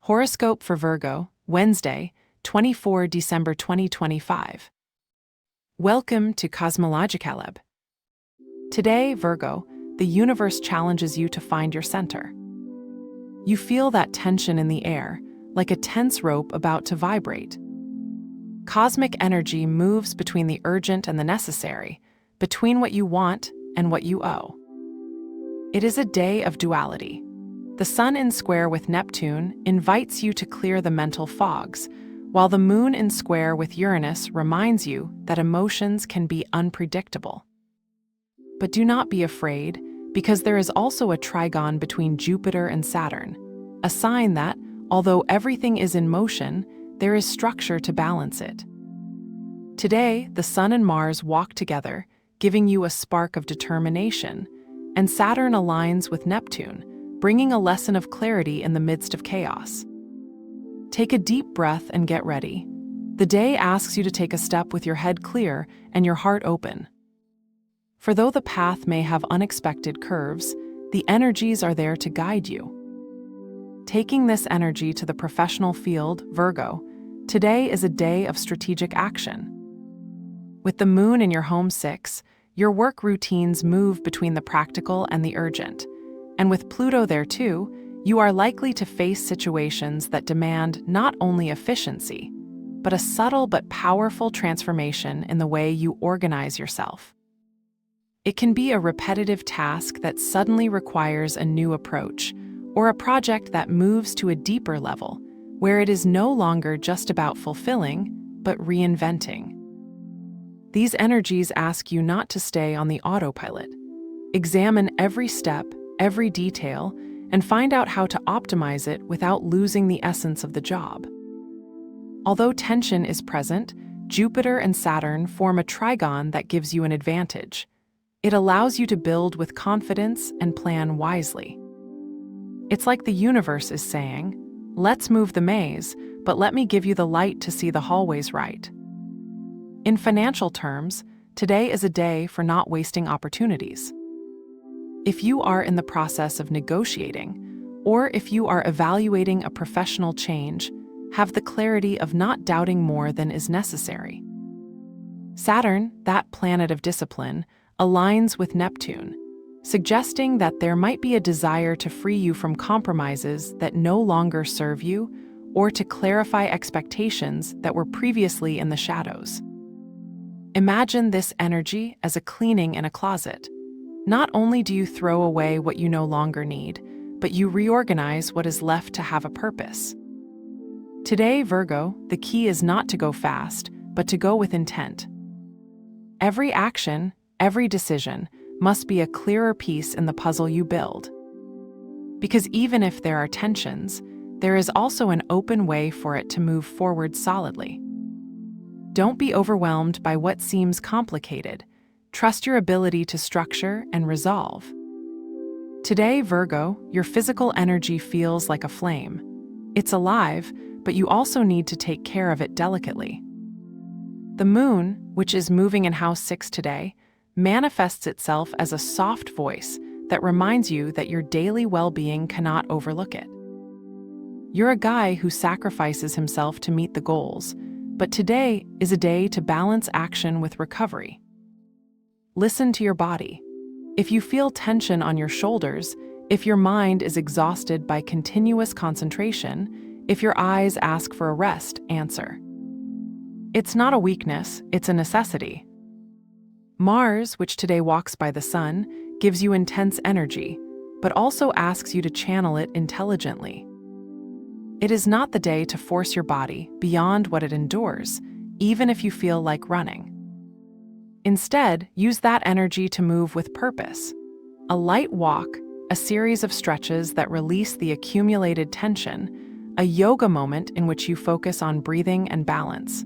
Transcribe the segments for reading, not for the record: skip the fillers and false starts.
Horoscope for Virgo, Wednesday, 24 December 2025. Welcome to Cosmological. Today, Virgo, the universe challenges you to find your center. You feel that tension in the air, like a tense rope about to vibrate. Cosmic energy moves between the urgent and the necessary, between what you want and what you owe. It is a day of duality. The Sun in square with Neptune invites you to clear the mental fogs, while the Moon in square with Uranus reminds you that emotions can be unpredictable. But do not be afraid, because there is also a trigon between Jupiter and Saturn, a sign that, although everything is in motion, there is structure to balance it. Today, the Sun and Mars walk together, giving you a spark of determination, and Saturn aligns with Neptune, bringing a lesson of clarity in the midst of chaos. Take a deep breath and get ready. The day asks you to take a step with your head clear and your heart open. For though the path may have unexpected curves, the energies are there to guide you. Taking this energy to the professional field, Virgo, today is a day of strategic action. With the Moon in your home 6, your work routines move between the practical and the urgent. And with Pluto there too, you are likely to face situations that demand not only efficiency, but a subtle but powerful transformation in the way you organize yourself. It can be a repetitive task that suddenly requires a new approach, or a project that moves to a deeper level, where it is no longer just about fulfilling, but reinventing. These energies ask you not to stay on the autopilot. Examine every step, every detail, and find out how to optimize it without losing the essence of the job. Although tension is present, Jupiter and Saturn form a trigon that gives you an advantage. It allows you to build with confidence and plan wisely. It's like the universe is saying, "Let's move the maze, but let me give you the light to see the hallways right." In financial terms, today is a day for not wasting opportunities. If you are in the process of negotiating, or if you are evaluating a professional change, have the clarity of not doubting more than is necessary. Saturn, that planet of discipline, aligns with Neptune, suggesting that there might be a desire to free you from compromises that no longer serve you, or to clarify expectations that were previously in the shadows. Imagine this energy as a cleaning in a closet. Not only do you throw away what you no longer need, but you reorganize what is left to have a purpose. Today, Virgo, the key is not to go fast, but to go with intent. Every action, every decision, must be a clearer piece in the puzzle you build. Because even if there are tensions, there is also an open way for it to move forward solidly. Don't be overwhelmed by what seems complicated. Trust your ability to structure and resolve. Today, Virgo, your physical energy feels like a flame. It's alive, but you also need to take care of it delicately. The Moon, which is moving in House 6 today, manifests itself as a soft voice that reminds you that your daily well-being cannot overlook it. You're a guy who sacrifices himself to meet the goals, but today is a day to balance action with recovery. Listen to your body. If you feel tension on your shoulders, if your mind is exhausted by continuous concentration, if your eyes ask for a rest, answer. It's not a weakness, it's a necessity. Mars, which today walks by the Sun, gives you intense energy, but also asks you to channel it intelligently. It is not the day to force your body beyond what it endures, even if you feel like running. Instead, use that energy to move with purpose. A light walk, a series of stretches that release the accumulated tension, a yoga moment in which you focus on breathing and balance.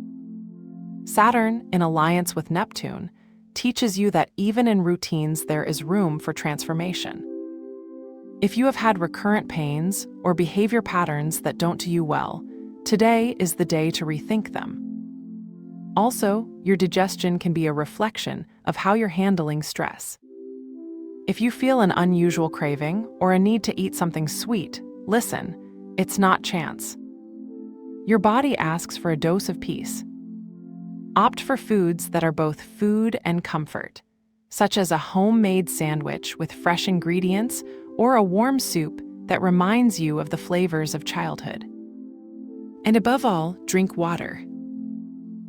Saturn, in alliance with Neptune, teaches you that even in routines there is room for transformation. If you have had recurrent pains or behavior patterns that don't do you well, today is the day to rethink them. Also, your digestion can be a reflection of how you're handling stress. If you feel an unusual craving or a need to eat something sweet, listen. It's not chance. Your body asks for a dose of peace. Opt for foods that are both food and comfort, such as a homemade sandwich with fresh ingredients or a warm soup that reminds you of the flavors of childhood. And above all, drink water.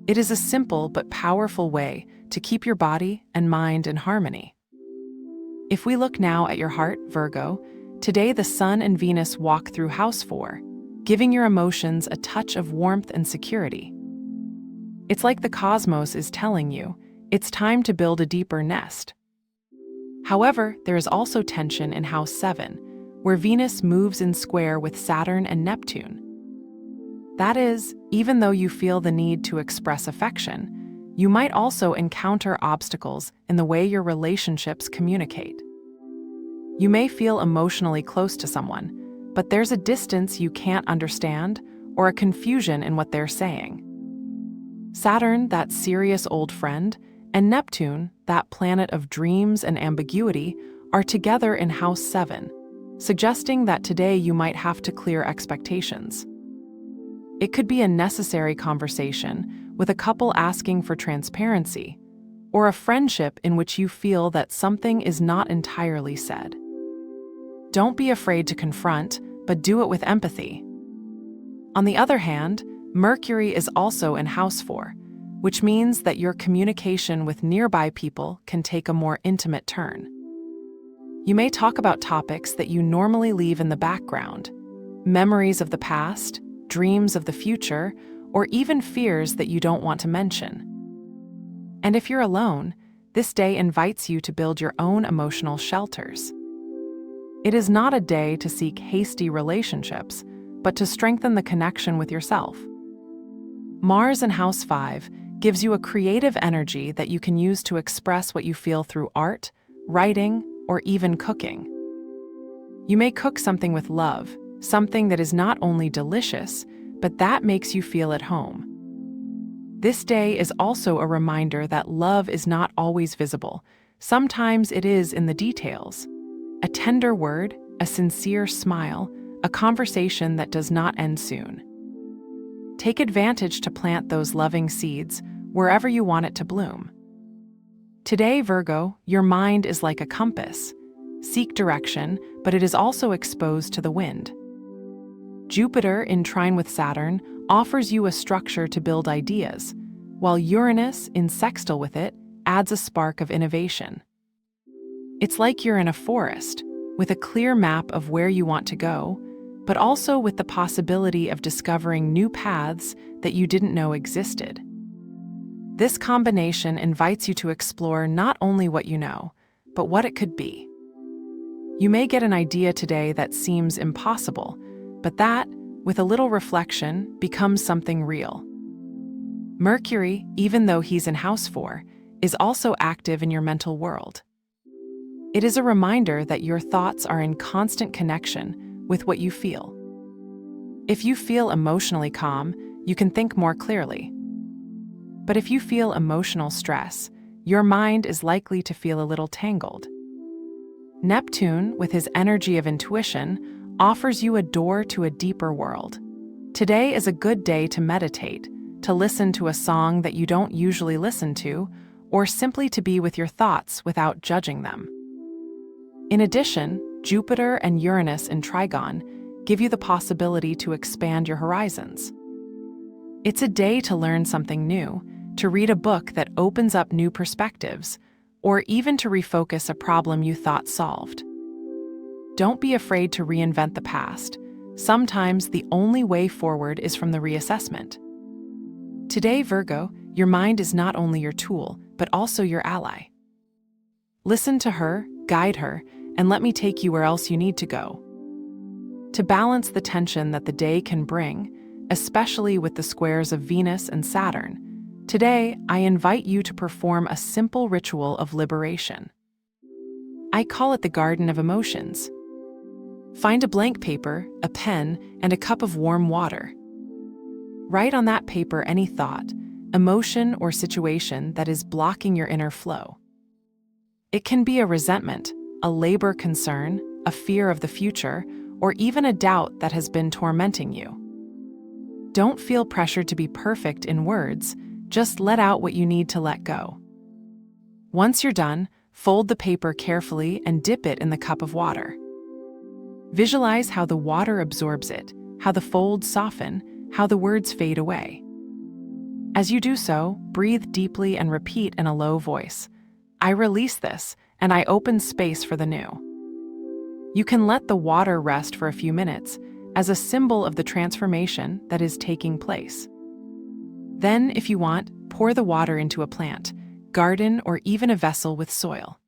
It is a simple but powerful way to keep your body and mind in harmony. If we look now at your heart, Virgo, today the Sun and Venus walk through House 4, giving your emotions a touch of warmth and security. It's like the cosmos is telling you, it's time to build a deeper nest. However, there is also tension in House 7, where Venus moves in square with Saturn and Neptune. That is, even though you feel the need to express affection, you might also encounter obstacles in the way your relationships communicate. You may feel emotionally close to someone, but there's a distance you can't understand or a confusion in what they're saying. Saturn, that serious old friend, and Neptune, that planet of dreams and ambiguity, are together in House 7, suggesting that today you might have to clear expectations. It could be a necessary conversation with a couple asking for transparency, or a friendship in which you feel that something is not entirely said. Don't be afraid to confront, but do it with empathy. On the other hand, Mercury is also in House 4, which means that your communication with nearby people can take a more intimate turn. You may talk about topics that you normally leave in the background, memories of the past, dreams of the future, or even fears that you don't want to mention. And if you're alone, this day invites you to build your own emotional shelters. It is not a day to seek hasty relationships, but to strengthen the connection with yourself. Mars in House 5 gives you a creative energy that you can use to express what you feel through art, writing, or even cooking. You may cook something with love, something that is not only delicious, but that makes you feel at home. This day is also a reminder that love is not always visible. Sometimes it is in the details. A tender word, a sincere smile, a conversation that does not end soon. Take advantage to plant those loving seeds wherever you want it to bloom. Today, Virgo, your mind is like a compass. Seek direction, but it is also exposed to the wind. Jupiter, in trine with Saturn, offers you a structure to build ideas, while Uranus, in sextile with it, adds a spark of innovation. It's like you're in a forest, with a clear map of where you want to go, but also with the possibility of discovering new paths that you didn't know existed. This combination invites you to explore not only what you know, but what it could be. You may get an idea today that seems impossible, but that, with a little reflection, becomes something real. Mercury, even though he's in House 4, is also active in your mental world. It is a reminder that your thoughts are in constant connection with what you feel. If you feel emotionally calm, you can think more clearly. But if you feel emotional stress, your mind is likely to feel a little tangled. Neptune, with his energy of intuition, offers you a door to a deeper world. Today is a good day to meditate, to listen to a song that you don't usually listen to, or simply to be with your thoughts without judging them. In addition, Jupiter and Uranus in trigon give you the possibility to expand your horizons. It's a day to learn something new, to read a book that opens up new perspectives, or even to refocus a problem you thought solved. Don't be afraid to reinvent the past. Sometimes the only way forward is from the reassessment. Today, Virgo, your mind is not only your tool, but also your ally. Listen to her, guide her, and let me take you where else you need to go. To balance the tension that the day can bring, especially with the squares of Venus and Saturn, today I invite you to perform a simple ritual of liberation. I call it the Garden of Emotions. Find a blank paper, a pen, and a cup of warm water. Write on that paper any thought, emotion, or situation that is blocking your inner flow. It can be a resentment, a labor concern, a fear of the future, or even a doubt that has been tormenting you. Don't feel pressured to be perfect in words, just let out what you need to let go. Once you're done, fold the paper carefully and dip it in the cup of water. Visualize how the water absorbs it, how the folds soften, how the words fade away. As you do so, breathe deeply and repeat in a low voice, "I release this, and I open space for the new." You can let the water rest for a few minutes as a symbol of the transformation that is taking place. Then, if you want, pour the water into a plant, garden, or even a vessel with soil.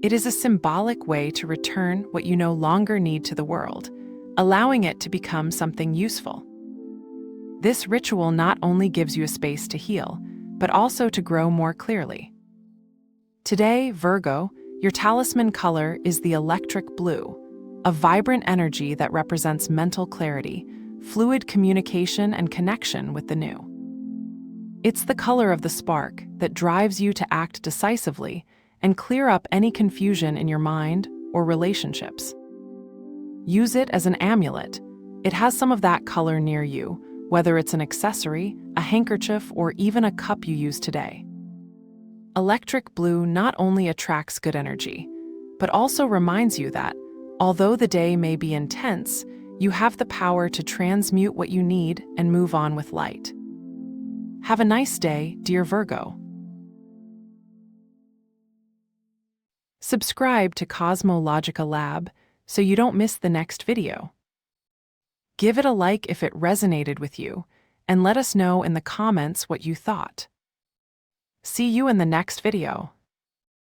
It is a symbolic way to return what you no longer need to the world, allowing it to become something useful. This ritual not only gives you a space to heal, but also to grow more clearly. Today, Virgo, your talisman color is the electric blue, a vibrant energy that represents mental clarity, fluid communication, and connection with the new. It's the color of the spark that drives you to act decisively and clear up any confusion in your mind or relationships. Use it as an amulet. It has some of that color near you, whether it's an accessory, a handkerchief, or even a cup you use today. Electric blue not only attracts good energy, but also reminds you that, although the day may be intense, you have the power to transmute what you need and move on with light. Have a nice day, dear Virgo. Subscribe to Cosmological Lab so you don't miss the next video. Give it a like if it resonated with you, and let us know in the comments what you thought. See you in the next video.